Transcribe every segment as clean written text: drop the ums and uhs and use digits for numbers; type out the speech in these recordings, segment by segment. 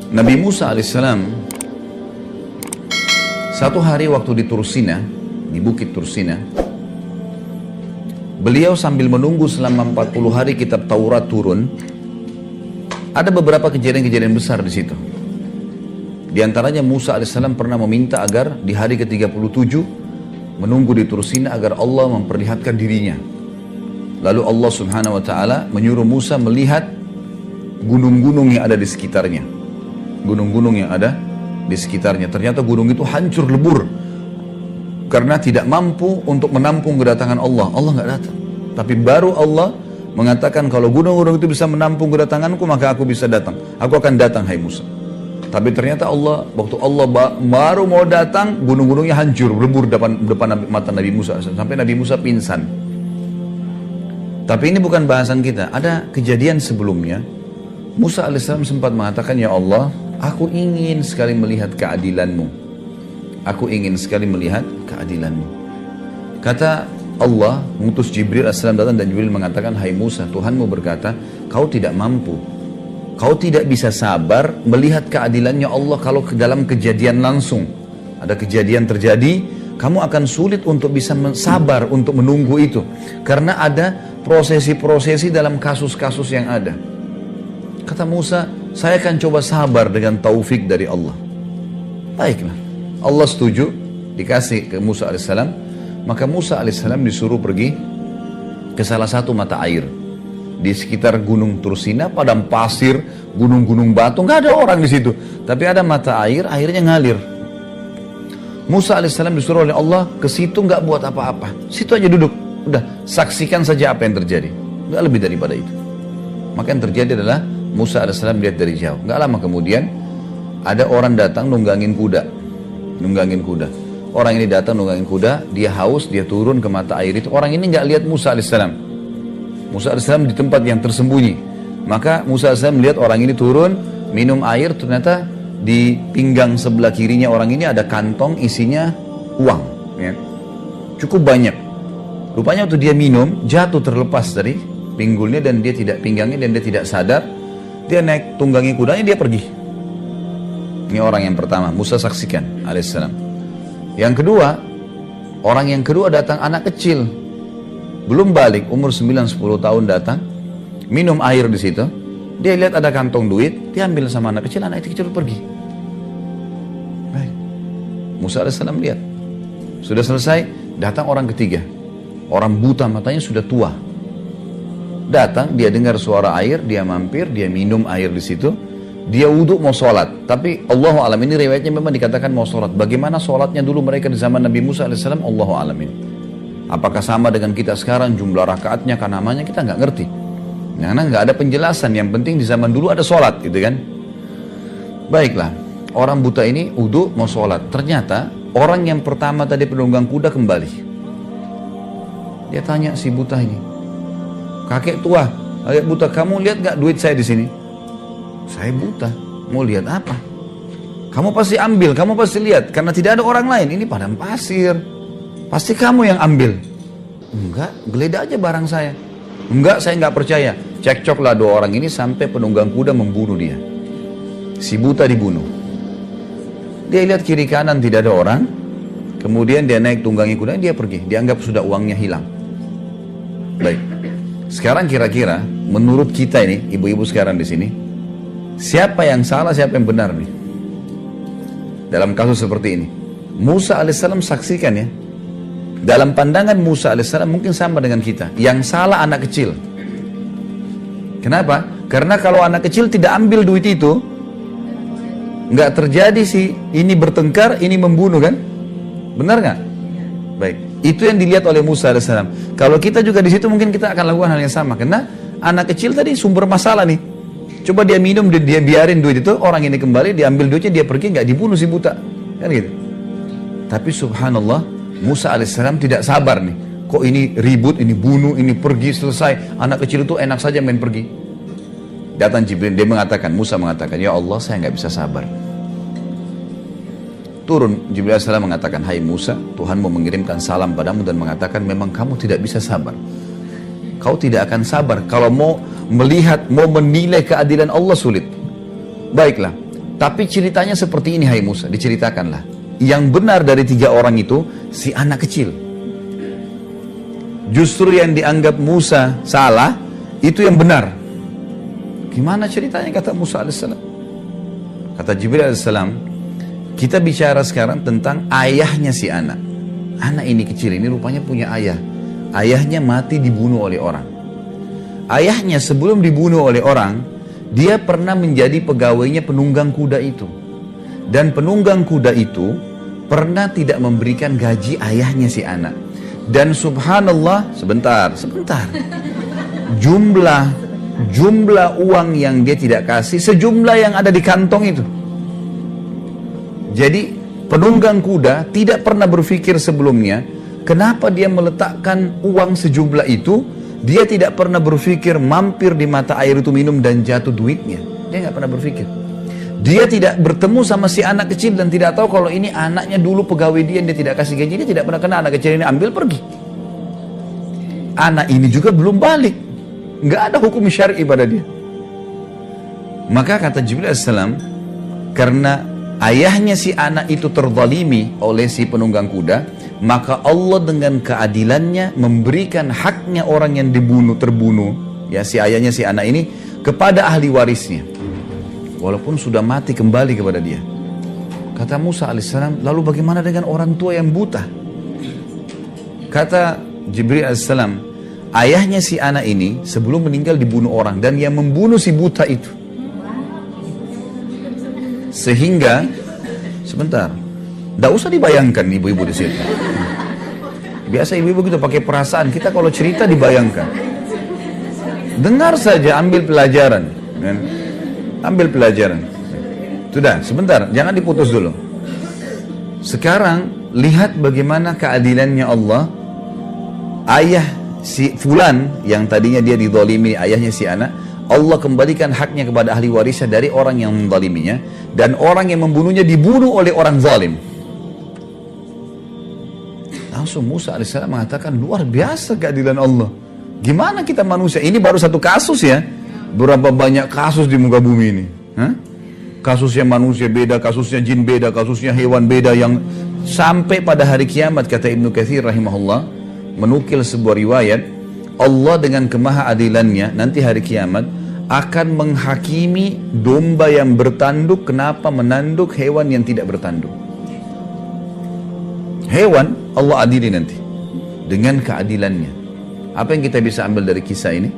Nabi Musa alaihissalam satu hari waktu di Tursina, di bukit Tursina, beliau sambil menunggu selama 40 hari kitab Taurat turun. Ada beberapa kejadian-kejadian besar di situ. Di antaranya Musa alaihissalam pernah meminta agar di hari ke-37 menunggu di Tursina agar Allah memperlihatkan dirinya. Lalu Allah subhanahu wa ta'ala menyuruh Musa melihat gunung-gunung yang ada di sekitarnya. Gunung-gunung yang ada di sekitarnya. Ternyata gunung itu hancur lebur. Karena tidak mampu untuk menampung kedatangan Allah. Allah nggak datang. Tapi baru Allah mengatakan kalau gunung-gunung itu bisa menampung kedatanganku, maka aku bisa datang. Aku akan datang, hai Musa. Tapi ternyata Allah, waktu Allah baru mau datang, gunung-gunungnya hancur, lebur depan mata Nabi Musa. Sampai Nabi Musa pingsan. Tapi ini bukan bahasan kita. Ada kejadian sebelumnya. Musa alaihissalam sempat mengatakan, ya Allah, aku ingin sekali melihat keadilanmu. Aku ingin sekali melihat keadilanmu. Kata Allah mengutus Jibril alaihissalam datang dan Jibril mengatakan, hai Musa, Tuhanmu berkata, kau tidak mampu. Kau tidak bisa sabar melihat keadilannya Allah kalau dalam kejadian langsung. Ada kejadian terjadi, kamu akan sulit untuk bisa sabar untuk menunggu itu. Karena ada prosesi-prosesi dalam kasus-kasus yang ada. Kata Musa, saya akan coba sabar dengan taufik dari Allah. Baiklah, Allah setuju, dikasih ke Musa alaihissalam. Maka Musa alaihissalam disuruh pergi ke salah satu mata air. Di sekitar gunung Tursina, padang pasir, gunung-gunung batu, nggak ada orang di situ. Tapi ada mata air, airnya ngalir. Musa alaihissalam disuruh oleh Allah ke situ, nggak buat apa-apa. Situ aja duduk. Udah, saksikan saja apa yang terjadi. Nggak lebih daripada itu. Maka yang terjadi adalah Musa alaihissalam lihat dari jauh. Nggak lama kemudian ada orang datang nunggangin kuda. Nunggangin kuda. Orang ini datang nunggangin kuda. Dia haus, dia turun ke mata air itu. Orang ini nggak lihat Musa alaihissalam. Musa alaihissalam di tempat yang tersembunyi. Maka Musa alaihissalam melihat orang ini turun, minum air. Ternyata di pinggang sebelah kirinya orang ini ada kantong isinya uang. Ya. Cukup banyak. Rupanya waktu dia minum, jatuh terlepas dari pinggulnya dan dia tidak pinggangnya dan dia tidak sadar. Dia naik tunggangi kudanya, dia pergi. Ini orang yang pertama, Musa saksikan alaihissalam. Yang kedua, orang yang kedua datang anak kecil. Belum balik, umur 9-10 tahun datang. Minum air di situ. Dia lihat ada kantong duit, dia ambil sama anak itu kecil pergi. Baik. Musa alaihissalam lihat. Sudah selesai, datang orang ketiga. Orang buta matanya sudah tua. Datang, dia dengar suara air, dia mampir, dia minum air di situ. Dia wudhu mau sholat. Tapi Allahu a'lam, ini riwayatnya memang dikatakan mau sholat. Bagaimana sholatnya dulu mereka di zaman Nabi Musa alaihissalam, Allahu a'lam ini. Apakah sama dengan kita sekarang, jumlah rakaatnya, kan namanya kita nggak ngerti. Karena nggak ada penjelasan. Yang penting di zaman dulu ada sholat, gitu kan. Baiklah, orang buta ini wudhu mau sholat. Ternyata orang yang pertama tadi penunggang kuda kembali. Dia tanya si buta ini, kakek tua, kakek buta, kamu lihat gak duit saya di sini? Saya buta, mau lihat apa? Kamu pasti ambil, kamu pasti lihat, karena tidak ada orang lain. Ini padang pasir, pasti kamu yang ambil. Enggak, geledah aja barang saya. Enggak, saya nggak percaya. Cekcoklah dua orang ini sampai penunggang kuda membunuh dia. Si buta dibunuh. Dia lihat kiri kanan tidak ada orang. Kemudian dia naik tunggangi kuda, dia pergi. Dianggap sudah uangnya hilang. Baik. Sekarang kira-kira menurut kita ini, ibu-ibu sekarang di sini, siapa yang salah, siapa yang benar nih? Dalam kasus seperti ini. Musa alaihissalam saksikan ya. Dalam pandangan Musa alaihissalam mungkin sama dengan kita. Yang salah anak kecil. Kenapa? Karena kalau anak kecil tidak ambil duit itu, nggak terjadi sih ini bertengkar, ini membunuh kan? Benar nggak? Baik. Itu yang dilihat oleh Musa alaihissalam. Kalau kita juga di situ mungkin kita akan lakukan hal yang sama. Karena anak kecil tadi sumber masalah nih. Coba dia minum, dia biarin duit itu, orang ini kembali, dia ambil duitnya, dia pergi, nggak dibunuh si buta. Kan gitu. Tapi subhanallah, Musa alaihissalam tidak sabar nih. Kok ini ribut, ini bunuh, ini pergi, selesai. Anak kecil itu enak saja main pergi. Datang Jibril, dia mengatakan, Musa mengatakan, ya Allah, saya nggak bisa sabar. Turun, Jibril alaihissalam mengatakan, hai Musa, Tuhanmu mengirimkan salam padamu dan mengatakan, memang kamu tidak bisa sabar. Kau tidak akan sabar. Kalau mau melihat, mau menilai keadilan Allah sulit. Baiklah, Tapi ceritanya seperti ini, hai Musa, diceritakanlah. Yang benar dari 3 orang itu, si anak kecil. Justru yang dianggap Musa salah, itu yang benar. Gimana ceritanya, kata Musa alaihissalam? Kata Jibril alaihissalam, kita bicara sekarang tentang ayahnya si anak. Anak ini kecil, ini rupanya punya ayah. Ayahnya mati dibunuh oleh orang. Ayahnya sebelum dibunuh oleh orang, dia pernah menjadi pegawainya penunggang kuda itu. Dan penunggang kuda itu pernah tidak memberikan gaji ayahnya si anak. Dan subhanallah, sebentar. Jumlah uang yang dia tidak kasih, sejumlah yang ada di kantong itu. Jadi penunggang kuda tidak pernah berpikir sebelumnya, kenapa dia meletakkan uang sejumlah itu. Dia tidak pernah berpikir mampir di mata air itu minum dan jatuh duitnya. Dia nggak pernah berpikir. Dia tidak bertemu sama si anak kecil dan tidak tahu kalau ini anaknya dulu pegawai dia tidak kasih gaji. Dia tidak pernah kenal anak kecil ini, ambil pergi. Anak ini juga belum balik. Nggak ada hukum syar'i pada dia. Maka kata Jibril alaihissalam, karena ayahnya si anak itu terzalimi oleh si penunggang kuda, maka Allah dengan keadilannya memberikan haknya orang yang terbunuh, ya si ayahnya si anak ini, kepada ahli warisnya. Walaupun sudah mati kembali kepada dia. Kata Musa alaihissalam, lalu bagaimana dengan orang tua yang buta? Kata Jibril alaihissalam, ayahnya si anak ini sebelum meninggal dibunuh orang, dan yang membunuh si buta itu. Sehingga, sebentar, tidak usah dibayangkan ibu-ibu di sini. Biasa ibu-ibu kita pakai perasaan, kita kalau cerita dibayangkan. Dengar saja, ambil pelajaran. Ambil pelajaran. Sudah, sebentar, jangan diputus dulu. Sekarang, lihat bagaimana keadilannya Allah. Ayah si fulan, yang tadinya dia dizalimi, ayahnya si anak, Allah kembalikan haknya kepada ahli warisnya dari orang yang menzaliminya, dan orang yang membunuhnya dibunuh oleh orang zalim. Langsung Musa alaihissalam mengatakan, luar biasa keadilan Allah. Gimana kita manusia? Ini baru satu kasus ya. Berapa banyak kasus di muka bumi ini? Kasusnya manusia beda, kasusnya jin beda, kasusnya hewan beda, yang sampai pada hari kiamat, kata Ibnu Katsir rahimahullah, menukil sebuah riwayat, Allah dengan kemahaadilannya nanti hari kiamat akan menghakimi domba yang bertanduk kenapa menanduk hewan yang tidak bertanduk. Hewan Allah adili nanti dengan keadilannya. Apa yang kita bisa ambil dari kisah ini?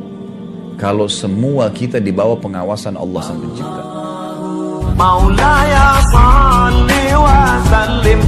Kalau semua kita di bawah pengawasan Allah Sang Pencipta. Maulaya salli wa sallim